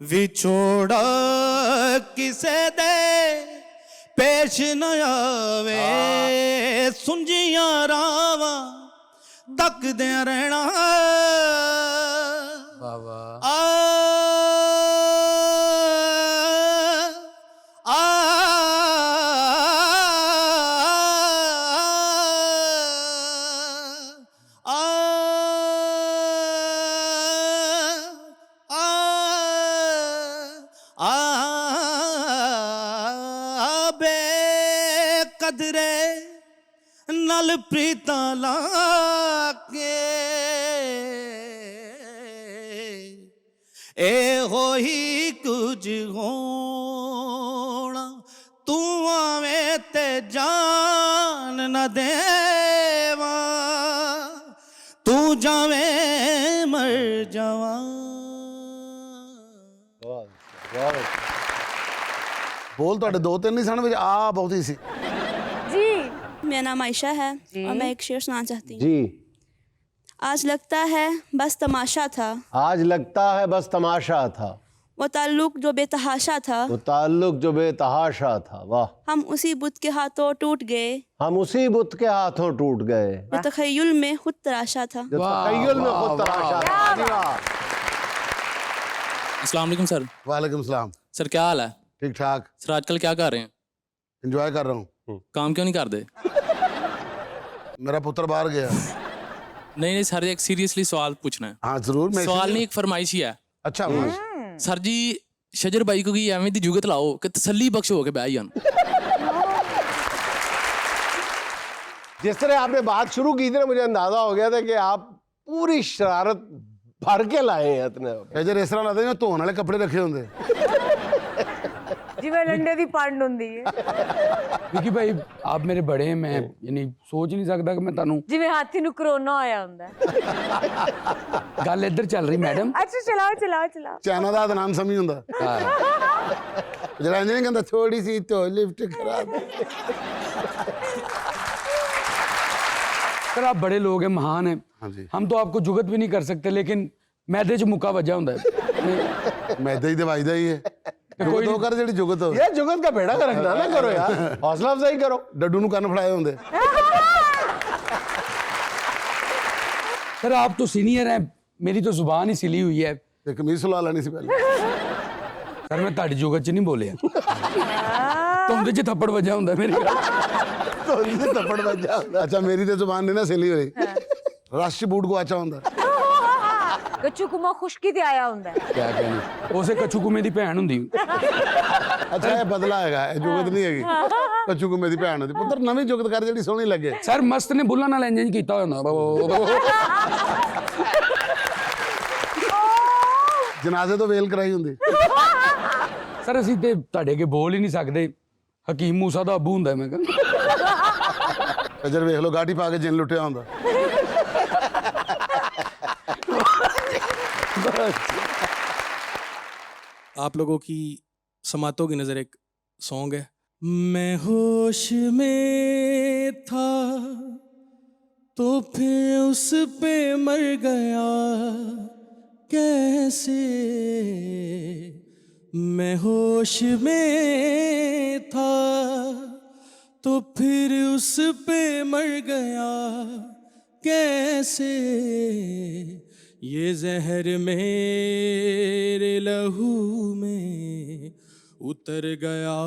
विछोड़ा किसे दे पेश न आवे सुंजियां रावां तकदे रहना बेकदरे नल प्रीता लाके ए हो ही कुछ होना तू आवे ते जान न देवा तू जावे मर जावा। बोल तो दो तीन नहीं सन विच आ बहुत ही सी। जी मेरा नाम आयशा है और मैं एक शेर सुनाना चाहती हूँ। जी। आज लगता है बस तमाशा था, आज लगता है बस तमाशा था, वो ताल्लुक जो बेतहाशा था, वो ताल्लुक जो बेतहाशा था। वाह। हम उसी बुत के हाथों टूट गए, हम उसी बुत के हाथों टूट गए जो तखय्युल में खुद तराशा था। जो तखय्युल में खुद तराशा था। वाह जी वाह। अस्सलाम वालेकुम सर। वालेकुम सलाम। सर क्या हाल है? ठीक ठाक। सर आजकल क्या कर रहे हैं? एंजॉय कर रहा हूँ। काम क्यों नहीं करते? मेरा पुत्र बाहर गया। नहीं नहीं सर, एक सीरियसली सवाल पूछना है। हाँ जरूर। सवाल नहीं, एक फरमाइश ही है। अच्छा सर जी शजर भाई को की एवं दी जुगत लाओ कि तसल्ली बख्श हो के बह जान। जिस तरह आपने बात शुरू की थी ना, मुझे अंदाजा हो गया था कि आप पूरी शरारत भर के लाए हैं इतने। इस तरह लगता है धोने वाले कपड़े रखे होंगे। जिवें लंडे दी पंड हुंदी है। विकी भाई आप मेरे बड़े हैं, मैं यानी सोच नहीं सकता कि मैं ਤੁਹਾਨੂੰ जिवें हाथी नु कोरोना होया हुंदा है। ਗੱਲ ਇੱਧਰ ਚੱਲ ਰਹੀ ਮੈਡਮ। अच्छा चलाओ चलाओ चलाओ। चाइना ਦਾ ਨਾਮ ਸਮਝ ਹੁੰਦਾ ਜਿਹੜਾ ਇੰਜ ਨਹੀਂ ਕਹਿੰਦਾ ਥੋੜੀ ਸੀ तो लिफ्ट करा दे। सर आप बड़े लोग हैं, महान हैं। हाँ जी। हम तो आपको जुगत भी नहीं कर सकते, लेकिन मैदे च मुक्का वजह ਹੁੰਦਾ है। मैदा ही दवाई दा ही है। जुगत होकर जेडी जुगत हो ये जुगत का बेड़ा का रखना ना करो यार, हौसला अफजाई करो। डड्डू नु कान फड़ाए होंगे। सर आप तो सीनियर हैं, मेरी तो जुबान ही सिली हुई है। ते कमीज सुला लेनी सी पहले। सर मैं ਤੁਹਾਡੀ जुगत च नहीं बोलिया। तुंदे च थप्पड़ वजया हुंदा मेरी गल। तो इनसे थप्पड़ बज जाता। अच्छा मेरी तो जुबान नहीं ना सिली हुई। राष्ट्रीय बूट को अच्छा होंदा। कच्चू कुमा खुशकी ते आया हुंदा है। क्या कहने उसे कच्चू कुमे दी भैन हुंदी। अच्छा ये बदला हैगा, ये जुगत नहीं हैगी। कच्चू को मेरी भैन होती पुत्र नवीं जुगत कर जेडी सोहनी लगे। सर मस्त ने बुल्ला नाल इंज कीता होंदा। जनाजे तो वेल कराई हुंदी। सर ਅਸੀਂ ਤੇ ਤੁਹਾਡੇ ਅੱਗੇ ਬੋਲ ਹੀ ਨਹੀਂ ਸਕਦੇ। ਹਕੀਮ ਮੂਸਾ ਦਾ ਅੱਬੂ ਹੁੰਦਾ ਮੈਂ ਕਹਿੰਦਾ। कजर वेख लो गाड़ी पा के जिन लुटिया होंदा। आप लोगों की समातों की नज़र एक सॉन्ग है। मैं होश में था तो फिर उस पे मर गया कैसे, मैं होश में था तो फिर उस पे मर गया कैसे, ये जहर मेरे लहू में उतर गया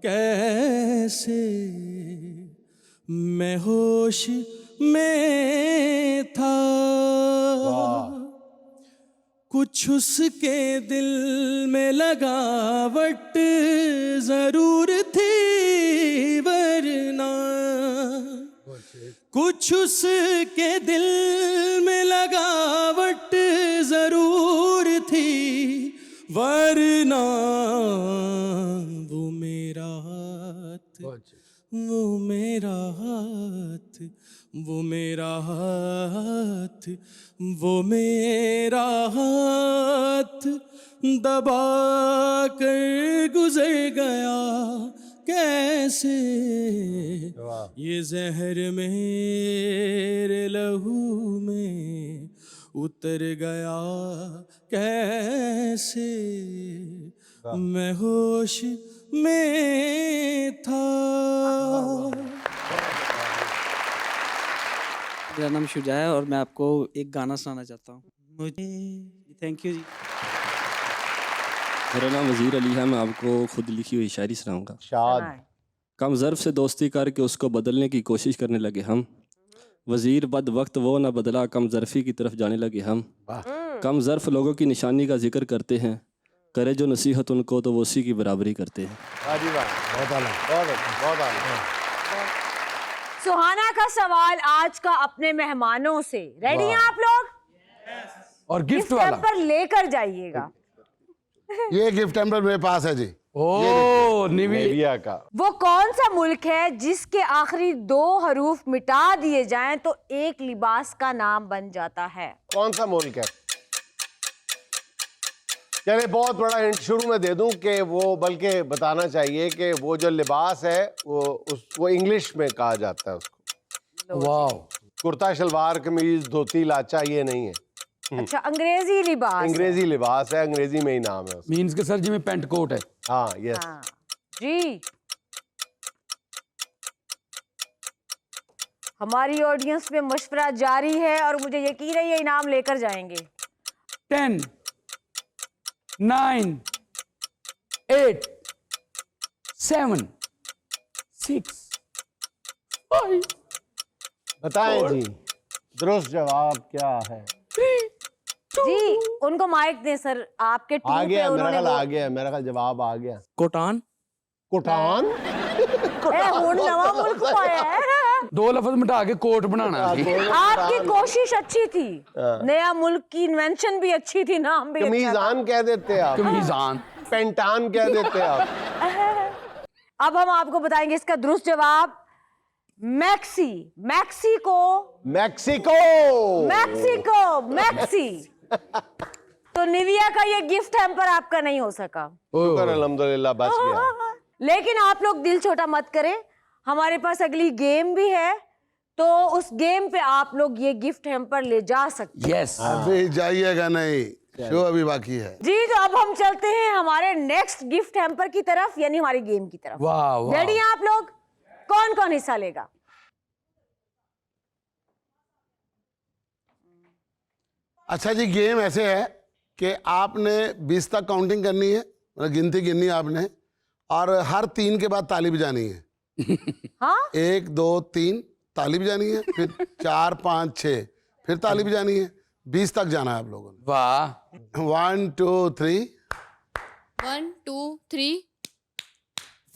कैसे, मैं होश में था। कुछ उसके दिल में लगावट जरूर थी वरना, कुछ उसके दिल में लगावट जरूर थी वरना, वो मेरा हाथ, वो मेरा हाथ, वो मेरा हाथ, वो मेरा हाथ दबा कर गुजर गया कैसे, ये जहर मेरे लहू में उतर गया कैसे, मैं होश में था। मेरा नाम शुजा है और मैं आपको एक गाना सुनाना चाहता हूँ। मुझे थैंक यू जी। मेरा नाम वज़ीर अली है, मैं आपको खुद लिखी हुई शायरी सुनाऊंगा। शाद। कम ज़र्फ़ से दोस्ती करके उसको बदलने की कोशिश करने लगे हम, वज़ीर बद वक्त वो न बदला, कम ज़र्फ़ी की तरफ जाने लगे हम। कम ज़र्फ़ लोगों की निशानी का जिक्र करते हैं, करे जो नसीहत उनको तो वो उसी की बराबरी करते हैं। बहुत आला, बहुत आला। सुहाना का सवाल आज का अपने मेहमानों से, रेडी हैं आप लोग? और गिफ्ट वाला पर लेकर जाइएगा। ये गिफ्ट हैम्पर मेरे पास है जी। ओ निविया का। वो कौन सा मुल्क है जिसके आखिरी 2 हरूफ मिटा दिए जाएं तो एक लिबास का नाम बन जाता है? कौन सा मुल्क है? चलिए बहुत बड़ा हिंट शुरू में दे दूं कि वो, बल्कि बताना चाहिए कि वो जो लिबास है वो इंग्लिश में कहा जाता है उसको। वाह। कुर्ता शलवार कमीज धोती लाचा ये नहीं है। अच्छा अंग्रेजी लिबास। अंग्रेजी लिबास है, अंग्रेजी में ही नाम है उसका। मीन्स के सर जी में पेंट कोट है। हाँ यस जी। हमारी ऑडियंस में मशवरा जारी है और मुझे यकीन है ये इनाम लेकर जाएंगे। 10 9 8 7 6 5 बताएं जी दुरुस्त जवाब क्या है? जी उनको माइक दें सर, आपके आ टीम गया पे मेरा उन्होंने ख्याल, आ गया मेरा ख्याल, जवाब आ गया। कोटान। कोटान। हुण नवा मुल्क पाया है। 2 लफ्ज मिटा के कोट बनाना थी। आपकी कोशिश अच्छी थी, नया मुल्क की इन्वेंशन भी अच्छी थी, नाम भी अच्छा था। कमीजान कह देते आप, कमीजान पेंटान कह देते आप। अब हम आपको बताएंगे इसका दुरुस्त जवाब। Maxi, Mexico, Mexico, Mexico, maxi. तो निविया का ये गिफ्ट हैम्पर आपका नहीं हो सका। शुक्र अल्हम्दुलिल्लाह बच गया। लेकिन आप लोग दिल छोटा मत करें, हमारे पास अगली गेम भी है, तो उस गेम पे आप लोग ये गिफ्ट हैम्पर ले जा सकते हैं। यस। अभी जाइएगा नहीं, शो अभी बाकी है। जी तो अब हम चलते हैं हमारे नेक्स्ट गिफ्ट हैम्पर की तरफ, यानी हमारी गेम की तरफ। वाह वाह। रेडी हैं आप लोग? कौन कौन हिस्सा लेगा? अच्छा जी, गेम ऐसे है कि आपने 20 तक काउंटिंग करनी है, मतलब गिनती गिननी है आपने, और हर 3 के बाद ताली बजानी है। हाँ 1 2 3 ताली बजानी है, फिर 4 5 6 फिर ताली बजानी है। 20 तक जाना है आप लोगों ने। वाह। 1 2 3 1 2 3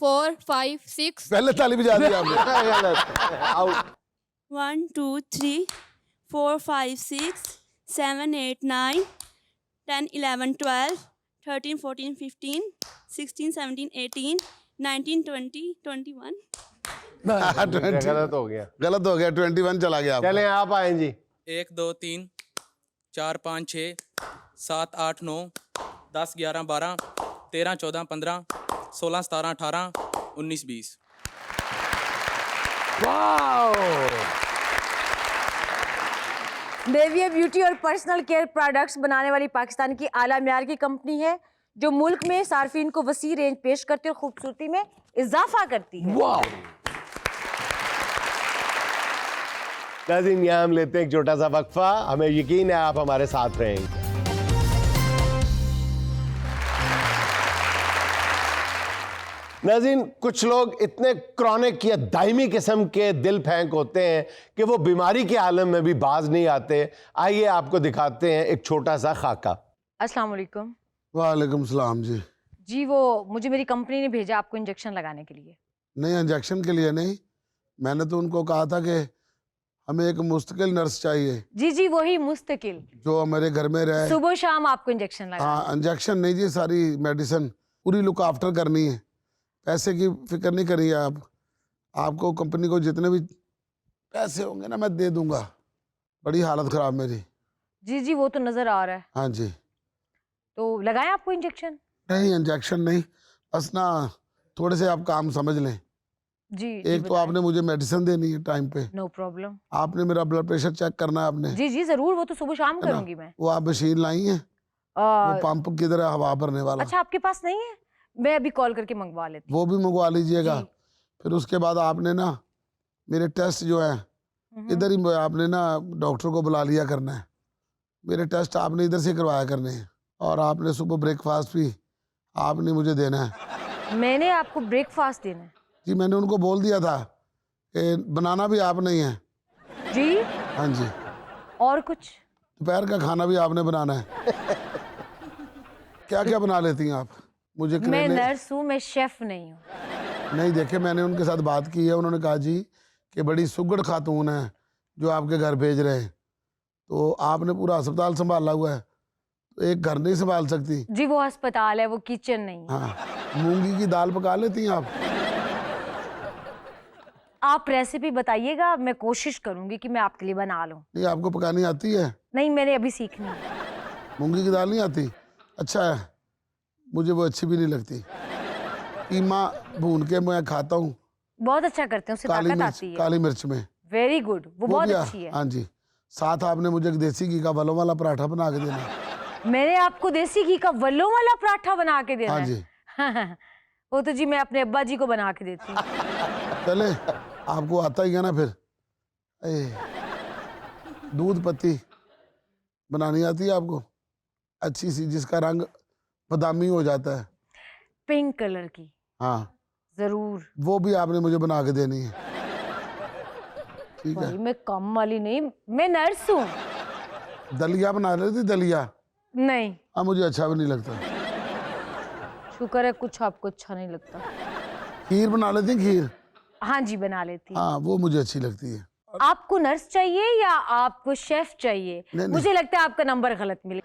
4 5 6 पहले ताली बजा दी आपने। आउट। 1 2 3 4 5 6 7 8 9 10 11 12 13 14 15 16 17 18 19 20 21 गलत हो गया। गलत हो गया, 21 चला गया आपका। चलें आप आए जी। 1 2 3 4 5 6 7 8 9 10 11 12 13 14 15 16 17 18 19 20। नेविया ब्यूटी और पर्सनल केयर प्रोडक्ट्स बनाने वाली पाकिस्तान की आला म्यार की कंपनी है, जो मुल्क में सार्फिन को वसी रेंज पेश करती और खूबसूरती में इजाफा करती है। नाज़रीन, यहाँ हम लेते हैं एक छोटा सा वक्फा। हमें यकीन है आप हमारे साथ रहेंगे। नाज़रीन, कुछ लोग इतने क्रॉनिक या दायमी किस्म के दिल फेंक होते हैं कि वो बीमारी के आलम में भी बाज नहीं आते। आइए आपको दिखाते हैं एक छोटा सा खाका। अस्सलाम वालेकुम। वालेकुम सलाम जी। जी वो मुझे मेरी कंपनी ने भेजा आपको इंजेक्शन लगाने के लिए। नहीं, इंजेक्शन के लिए नहीं, मैंने तो उनको कहा था कि हमें एक मुस्तकिल नर्स चाहिए। जी जी वही मुस्तकिल, जो हमारे घर में रहे। सुबह शाम आपको इंजेक्शन लगा। हाँ, इंजेक्शन नहीं जी, सारी मेडिसिन पूरी लुक आफ्टर करनी है। पैसे की फिक्र नहीं करिए आप, आपको कंपनी को जितने भी पैसे होंगे ना मैं दे दूंगा। बड़ी हालत ख़राब मेरी। जी जी वो तो नज़र आ रहा है। हाँ जी। तो लगाएं आपको इंजेक्शन? नहीं, इंजेक्शन नहीं, बस ना थोड़े से आप काम समझ लें। जी एक तो आपने मुझे मेडिसिन देनी है टाइम पे। No problem. आपने मेरा ब्लड प्रेशर चेक करना है आपने। जी जी जरूर, वो तो सुबह शाम है ना? करूंगी मैं। वो आप मशीन लाई हैं? वो पंप किधर है हवा भरने वाला? अच्छा आपके पास नहीं है? मैं अभी कॉल करके मंगवा लेती वो भी मंगवा लीजिएगा। फिर उसके बाद आपने ना मेरे टेस्ट जो है इधर ही आपने ना डॉक्टर को बुला लिया करना है। मेरे टेस्ट आपने इधर से करवाया करने हैं, और आपने सुबह ब्रेकफास्ट भी आपने मुझे देना है। मैंने आपको ब्रेकफास्ट देना है? जी मैंने उनको बोल दिया था कि बनाना भी आप नहीं है। जी हाँ जी। और कुछ? दोपहर का खाना भी आपने बनाना है। क्या क्या बना लेती हैं आप? मुझे मैं नर्स हूँ, मैं शेफ नहीं हूँ। नहीं, देखे मैंने उनके साथ बात की है, उन्होंने कहा जी कि बड़ी सुगड़ खातून है जो आपके घर भेज रहे हैं, तो आपने पूरा अस्पताल संभाला हुआ है, तो एक घर नहीं संभाल सकती? जी वो अस्पताल है, वो किचन नहीं। हाँ, मूंगी की दाल पका लेती हैं आप? आप रेसिपी बताइएगा, मैं कोशिश करूंगी कि मैं आपके लिए बना लूं। नहीं, आपको पकानी आती है? नहीं, मैंने अभी सीखनी है। मूंगी की दाल नहीं आती? अच्छा है, मुझे वो अच्छी भी नहीं लगती। कीमा भून के मैं खाता हूँ। बहुत अच्छा करते हैं, उससे ताकत आती है। काली मिर्च में। वेरी गुड, वो बहुत भी अच्छी है। हाँ जी। साथ आपने मुझे एक देसी घी का वलों वाला पराठा बना के देना। मैंने आपको देसी घी का वलों वाला पराठा बना के देना? हाँ है? जी। वो तो जी मैं अपने अब्बा जी को बना के देती हूँ। चले, आपको आता ही है ना फिर। दूध पत्ती बनानी आती है आपको? अच्छी सी, जिसका रंग बादामी हो जाता है। पिंक कलर की? हाँ जरूर। वो भी आपने मुझे बना के देनी है। ठीक है। मैं कम वाली नहीं, मैं नर्स हूँ। दलिया बना लेती? दलिया नहीं। हाँ, मुझे अच्छा भी नहीं लगता। शुक्र है कुछ आपको अच्छा नहीं लगता। खीर बना लेती? खीर? हाँ जी बना लेती। हाँ, वो मुझे अच्छी लगती है। आपको नर्स चाहिए या आपको शेफ चाहिए? नहीं, मुझे लगता है आपका नंबर गलत मिले।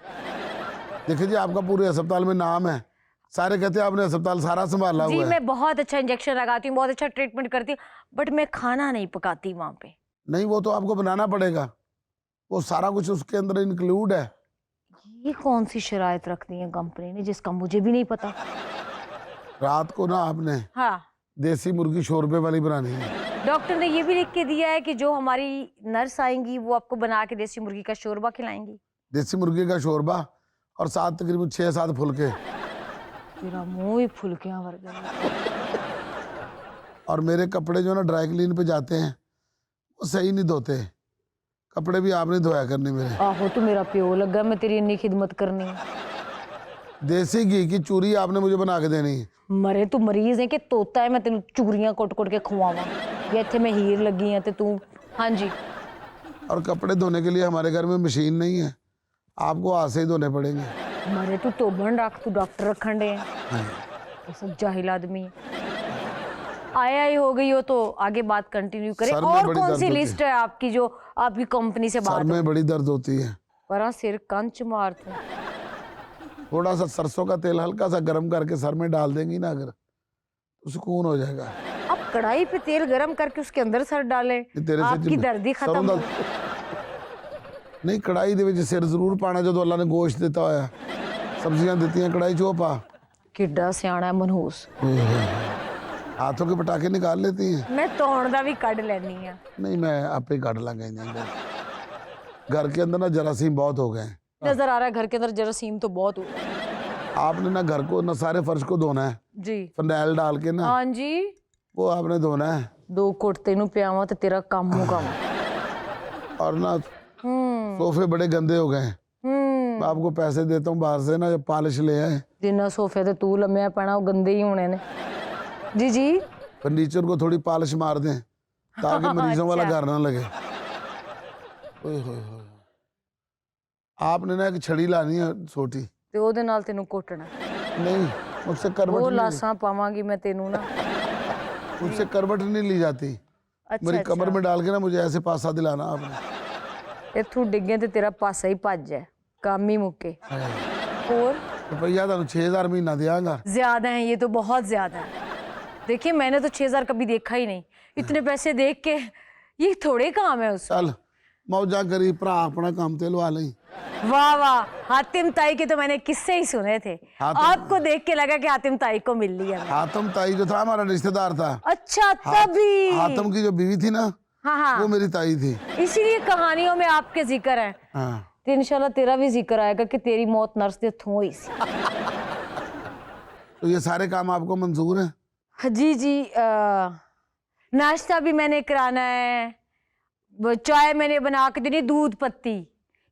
देखिए जी, आपका पूरे अस्पताल में नाम है, सारे कहते हैं आपने अस्पताल सारा संभाला हुआ जी है। मैं बहुत अच्छा इंजेक्शन लगाती हूँ, बहुत अच्छा ट्रीटमेंट करती हूँ, बट मैं खाना नहीं पकाती वहाँ पे। नहीं, वो तो आपको बनाना पड़ेगा, वो सारा कुछ उसके अंदर इंक्लूड है। ये कौन सी शराइत रख दी है कंपनी ने जिसका मुझे भी नहीं पता? रात को ना आपने हाँ देसी मुर्गी शोरबे वाली बनानी है। डॉक्टर ने ये भी लिख के दिया है कि जो हमारी नर्स आएंगी वो आपको बना के देसी मुर्गी का शोरबा खिलाएंगी। देसी मुर्गी का शोरबा और साथ तकरीबन 6-7 फुलके। तेरा मुंह ही फुलकियां वर्गा है। और मेरे कपड़े जो ना ड्राई क्लीन पे जाते हैं वो सही नहीं धोते, कपड़े भी आपने धोया करने मेरे। आहो तू मेरा प्यो लगा, मैं तेरी इतनी खिदमत करनी। देसी घी की चूरी आपने मुझे बना के देनी है। मरे तू मरीज है कि तोता है मैं तेन चूरियां कोट कोट के खुआवा, या इत्थे मैं हीर लगी है ते तू। हाँ जी। और कपड़े धोने के लिए हमारे घर में मशीन नहीं है, आपको हाथ से ही धोने पड़ेंगे। मरे तू तोबन रख, तू डॉक्टर रखन दे। ये सब जाहिल आदमी है। आया ही हो गई हो तो आगे बात कंटिन्यू करें। सर में और बड़ी कौन दर्द सी होती लिस्ट है आपकी जो आपकी कंपनी से सर बात में बड़ी दर्द होती है। पर सिर कंच मार तू। थोड़ा सा सरसों का तेल हल्का सा गर्म करके सर में डाल देंगी ना अगर, तो सुकून हो जाएगा। अब कढ़ाई पे तेल गरम करके उसके अंदर सर डालें, तेरे से आपकी दर्द ही खत्म हो। नहीं, कढ़ाई दे विच सिर जरूर पाना जो अल्लाह ने गोश्त दिता होया, सब्जियां दित्ती हैं, कढ़ाई चो पा। किड्डा सियाना है मनहूस। हाथों के पटाखे निकाल लेती हैं। मैं तोड़ दा भी कढ़ लेनी है। नहीं, मैं आपे ही काट लांगा इन्हें। घर के अंदर ना जरासीम बहुत हो गए हैं। नजर आ रहा है घर के अंदर जरासीम तो बहुत हो गए। आपने ना घर को ना सारे फर्श को धोना है जी, फंडाइल डाल के ना। हाँ जी। वो आपने धोना है। 2 कुर्ते नु पियावा तो तेरा काम हो काम। और ना सोफे बड़े गंदे हो गए हैं। मैं आपको पैसे देता हूँ बाहर से ना, जब पॉलिश ले आए। जिन्ना सोफे ते तू लम्या पैना वो गंदे ही होने ने। जी जी। फर्नीचर को थोड़ी पॉलिश मार दें ताकि मरीजों वाला घर ना लगे। ओए होए होए। आपने ना एक छड़ी लानी है छोटी, ते ओदे नाल तेनू कोटना। नहीं, मुझसे करवट वो नहीं, लासां पावांगी मैं तेनू ना। मुझसे करवट नहीं ली जाती। अच्छा, मेरी कमर में डाल के ना मुझे ऐसे पासा दिलाना आपने। इथू डिगे ते तेरा पासा ही भज जाए, काम ही मुक्के। और रुपया तो 6,000 महीना दियांगा। ज्यादा है ये तो, बहुत ज्यादा है। देखिए मैंने तो 6,000 कभी देखा ही नहीं। इतने पैसे देख के ये थोड़े काम है उसका। चल मौजा करी भरा, अपना काम ते लवा लई। वाह वाह, हातिम ताई के तो मैंने किस्से ही सुने थे। आपको देख के लगा कि हातिम ताई को मिल लिया। हातिम ताई जो था हमारा रिश्तेदार था। अच्छा तभी। हातिम की जो बीवी थी ना, हाँ हाँ, वो मेरी ताई थी। इसीलिए कहानियों में आपके जिक्र है। हाँ। तो इंशाल्लाह तेरा भी जिक्र आएगा कि तेरी मौत नर्स दे थों हुई सी। तो ये सारे काम आपको मंजूर है? जी जी। नाश्ता भी मैंने कराना है, वो चाय मैंने बना के देनी, दूध पत्ती,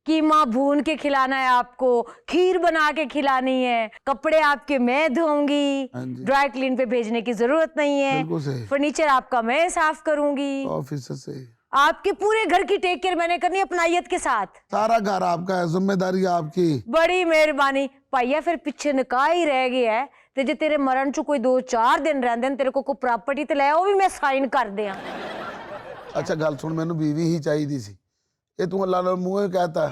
कीमा भून के खिलाना है आपको, खीर बना के खिलानी है, कपड़े आपके मैं धोऊंगी, ड्राई क्लीन पे भेजने की जरूरत नहीं है, फर्नीचर आपका मैं साफ करूंगी, ऑफिस से आपके पूरे घर की टेक केयर मैंने करनी है अपनायत के साथ। सारा घर आपका है, जिम्मेदारी आपकी। बड़ी मेहरबानी पाइया। फिर पीछे निकाह ही रह गया है ते जे तेरे मरण चो कोई 2-4 दिन रहंदे तेरे को कोई प्रॉपर्टी ते लै, वो भी मैं साइन कर दियां। अच्छा गल सुन, मैनू बीवी ही चाहिए सी। ये तू अल्लाह मूँह कहता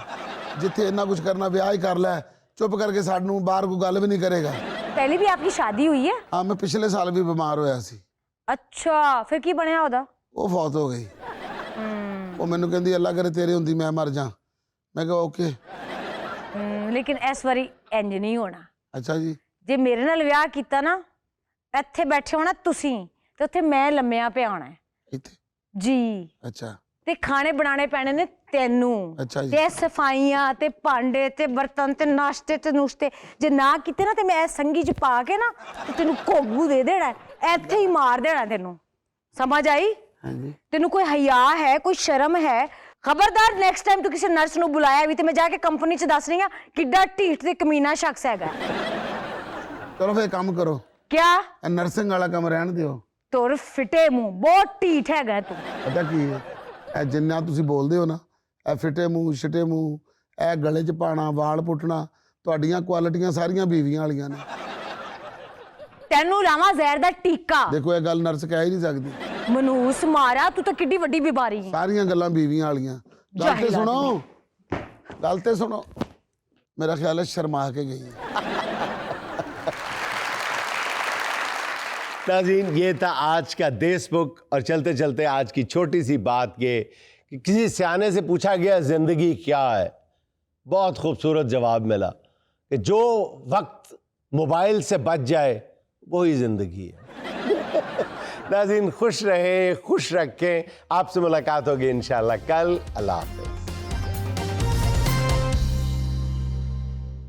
जिथे इन्ना कुछ करना ब्याह ही कर लै, चुप करके सानू बाहर कोई गल भी नहीं करेगा। पहले भी आपकी शादी हुई है? हाँ, मैं पिछले साल भी बीमार होया सी। अच्छा, फिर की बनया ओदा? वो फौत हो गई। वो मैनू कहंदी अल्लाह करे तेरे हुंदी मैं मर जा। मैं कहा ओके। लेकिन इस बारी इंज नहीं होना। अच्छा जी। जे मेरे नाल विआह कीता ना, ਇੱਥੇ बैठे होना तुसी ते उत्थे मैं लम्मिया पे आना है। इत्थे? जी। अच्छा। ते खाने बनाने पैने ने तेनू। अच्छा जी। ते सफाइयां ते भांडे ते बर्तन ते नाश्ते ते नुश्ते जे ना कीते ना ते मैं संगी च पा के ना ते तेनू घोगू दे देना, ਇੱਥੇ ही मार देना तेनू। समझ आई? तेनू कोई हया है, कोई शर्म है? खबरदार नेक्स्ट टाइम तू किसी नर्स नू बुलाया भी ते मैं जाके कंपनी च दस रही हां किड्डा ढीठ ते कमीना शख्स हैगा। चलो फिर काम करो। क्या? नर्सिंग वाला काम रहन दियो। तोर फिटे मुंह, बहुत ढीठ हैगा तू। पता की है, ਇਹ ਜਿੰਨਾ ਤੁਸੀਂ ਬੋਲਦੇ ਹੋ ਨਾ, ਇਹ ਫਿੱਟੇ ਮੂੰਹ ਛਿੱਟੇ ਮੂੰਹ, ਇਹ ਗਲੇ 'ਚ ਪਾਣਾ, ਵਾਲ ਪੁੱਟਣਾ, ਤੁਹਾਡੀਆਂ ਕੁਆਲਿਟੀਆਂ ਸਾਰੀਆਂ ਬੀਵੀਆਂ ਵਾਲੀਆਂ ਨੇ। ਤੈਨੂੰ ਲਾਵਾਂ ਜ਼ਹਿਰ ਦਾ ਟੀਕਾ। ਦੇਖੋ ਇਹ ਗੱਲ ਨਰਸ ਕਹਿ ਹੀ ਨਹੀਂ ਸਕਦੀ। ਮਨੂਸ ਮਾਰਿਆ ਤੂੰ ਤਾਂ ਕਿੱਡੀ ਵੱਡੀ ਬਿਮਾਰੀ ਹੈ। ਸਾਰੀਆਂ ਗੱਲਾਂ ਬੀਵੀਆਂ ਵਾਲੀਆਂ। ਗੱਲ ਤੇ ਸੁਣੋ, ਗੱਲ ਤੇ ਸੁਣੋ। मेरा ख्याल है शर्मा के गई है। नाज़रीन, ये था आज का देशबुक। और चलते चलते आज की छोटी सी बात ये कि किसी सियाने से पूछा गया ज़िंदगी क्या है, बहुत खूबसूरत जवाब मिला कि जो वक्त मोबाइल से बच जाए वही ज़िंदगी है। नाज़रीन, खुश रहें, खुश रखें। आपसे मुलाकात होगी इंशाअल्लाह कल। अल्लाह हाफ़िज़।